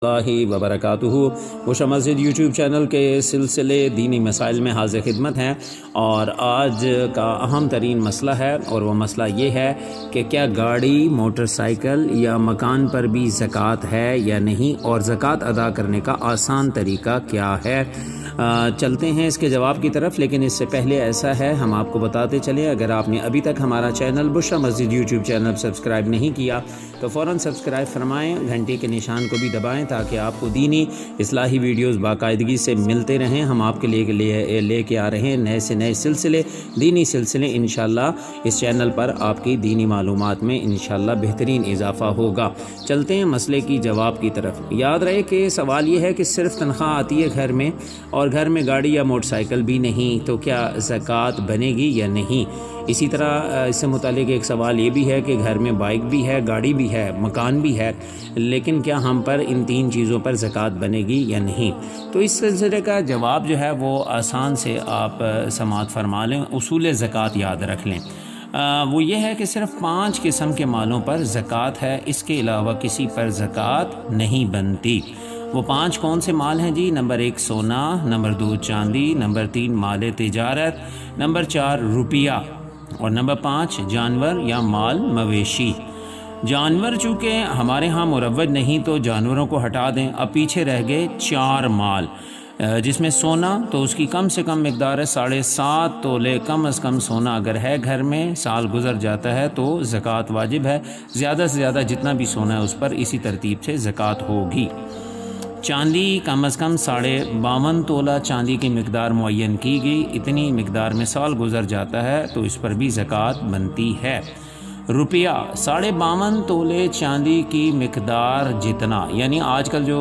اللہ وبرکاتہ بشرا مسجد YouTube channel کے سلسلے دینی مسائل میں حاضر خدمت ہیں، اور آج کا اہم ترین مسئلہ ہے، اور وہ مسئلہ یہ ہے کہ کیا گاڑی، موٹر سائیکل یا مکان پر بھی زکوٰۃ ہے یا نہیں، اور زکوٰۃ ادا کرنے کا آسان طریقہ کیا ہے۔ چلتے ہیں اس کے جواب کی طرف، لیکن اس سے پہلے ایسا ہے ہم آپ کو بتاتے چلیں، اگر آپ نے ابھی تک ہمارا چینل بشرا مسجد یوٹیوب چینل سبسکرائب نہیں کیا تو فوراً سبسکرائب فرمائیں، گھنٹی کے نشان کو بھی دبائیں تاکہ آپ کو دینی اصلاحی ویڈیوز باقاعدگی سے ملتے رہیں۔ ہم آپ کے لیے لے کے آ رہے ہیں نئے سے نئے سلسلے، دینی سلسلے۔ انشاءاللہ اس چینل پر آپ کی دینی معلومات میں انشاءاللہ بہترین اضافہ ہوگا۔ چلتے ہیں مسئلے کی جواب کی طرف۔ یاد رہے کہ سوال یہ ہے کہ صرف تنخواہ آتی ہے گھر میں، اور گھر میں گاڑی یا موٹر سائیکل بھی نہیں، تو کیا زکوٰۃ بنے گی یا نہیں۔ اسی طرح اس سے متعلق ایک سوال یہ بھی ہے کہ گھر میں بائک بھی ہے، گاڑی بھی ہے، مکان بھی ہے، لیکن کیا ہم پر ان تین چیزوں پر زکوٰۃ بنے گی یا نہیں۔ تو اس سلسلے کا جواب جو ہے وہ آسان سے آپ سماعت فرما لیں، اصول زکوٰۃ یاد رکھ لیں۔ وہ یہ ہے کہ صرف 5 قسم کے مالوں پر زکوٰۃ ہے، اس کے علاوہ کسی پر زکوٰۃ نہیں بنتی۔ وہ 5 کون سے مال ہیں جی؟ نمبر 1 سونا، نمبر 2 چاندی، نمبر 3 مال تجارت، نمبر 4 روپیہ، اور نمبر 5 جانور یا مال مویشی۔ جانور چونکہ ہمارے ہاں مروج نہیں تو جانوروں کو ہٹا دیں، اب پیچھے رہ گئے 4 مال، جس میں سونا تو اس کی کم سے کم مقدار ہے 7.5 تولے، کم از کم سونا اگر ہے گھر میں، سال گزر جاتا ہے تو زکوٰۃ واجب ہے۔ زیادہ سے زیادہ جتنا بھی سونا ہے اس پر اسی ترتیب سے زکوٰۃ ہوگی۔ چاندی کم از کم 52.5 تولہ چاندی کی مقدار معین کی گئی، اتنی مقدار میں سال گزر جاتا ہے تو اس پر بھی زکوٰۃ بنتی ہے۔ روپیہ 52.5 تولے چاندی کی مقدار جتنا، یعنی آج کل جو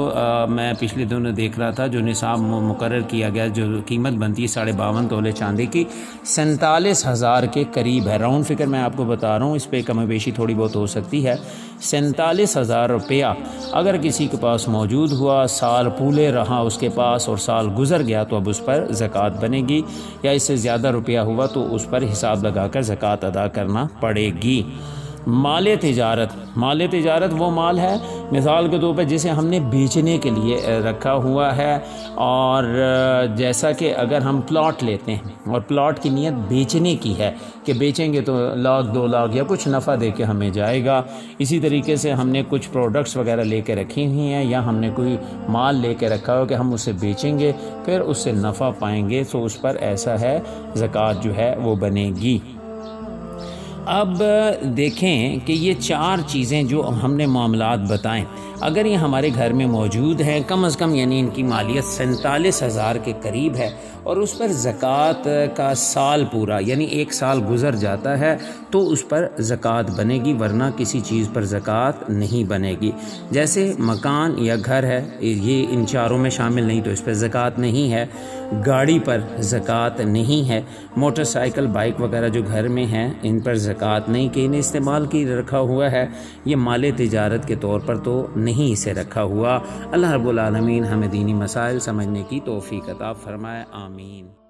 میں پچھلے دنوں دیکھ رہا تھا جو نصاب مقرر کیا گیا، جو قیمت بنتی ہے 52.5 تولے چاندی کی 47,000 کے قریب ہے۔ راؤنڈ فگر میں آپ کو بتا رہا ہوں، اس پہ کم و بیشی تھوڑی بہت ہو سکتی ہے۔ 47,000 روپیہ اگر کسی کے پاس موجود ہوا، سال پورے رہا اس کے پاس اور سال گزر گیا تو اب اس پر زکوٰۃ بنے گی، یا اس سے زیادہ روپیہ ہوا تو اس پر حساب لگا کر زکوٰۃ ادا کرنا پڑے گی۔ مال تجارت وہ مال ہے مثال کے طور پر جسے ہم نے بیچنے کے لیے رکھا ہوا ہے، اور جیسا کہ اگر ہم پلاٹ لیتے ہیں اور پلاٹ کی نیت بیچنے کی ہے کہ بیچیں گے تو 1,00,000 2,00,000 یا کچھ نفع دے کے ہمیں جائے گا، اسی طریقے سے ہم نے کچھ پروڈکٹس وغیرہ لے کے رکھی ہوئی ہیں، یا ہم نے کوئی مال لے کے رکھا ہو کہ ہم اسے بیچیں گے پھر اس سے نفع پائیں گے، تو اس پر ایسا ہے زکوٰۃ جو ہے وہ بنے گی۔ اب دیکھیں کہ یہ 4 چیزیں جو ہم نے معاملات بتائیں، اگر یہ ہمارے گھر میں موجود ہیں، کم از کم یعنی ان کی مالیت 47,000 کے قریب ہے، اور اس پر زکوٰۃ کا سال پورا یعنی 1 سال گزر جاتا ہے تو اس پر زکوٰۃ بنے گی، ورنہ کسی چیز پر زکوٰۃ نہیں بنے گی۔ جیسے مکان یا گھر ہے، یہ ان 4 میں شامل نہیں تو اس پر زکوٰۃ نہیں ہے۔ گاڑی پر زکوٰۃ نہیں ہے۔ موٹر سائیکل، بائک وغیرہ جو گھر میں ہیں ان پر زکوٰۃ نہیں، کہ انہیں استعمال کی رکھا ہوا ہے، یہ مال تجارت کے طور پر تو نہیں اسے رکھا ہوا۔ اللہ رب العالمین ہمیں دینی مسائل سمجھنے کی توفیق عطا فرمائے، آمین۔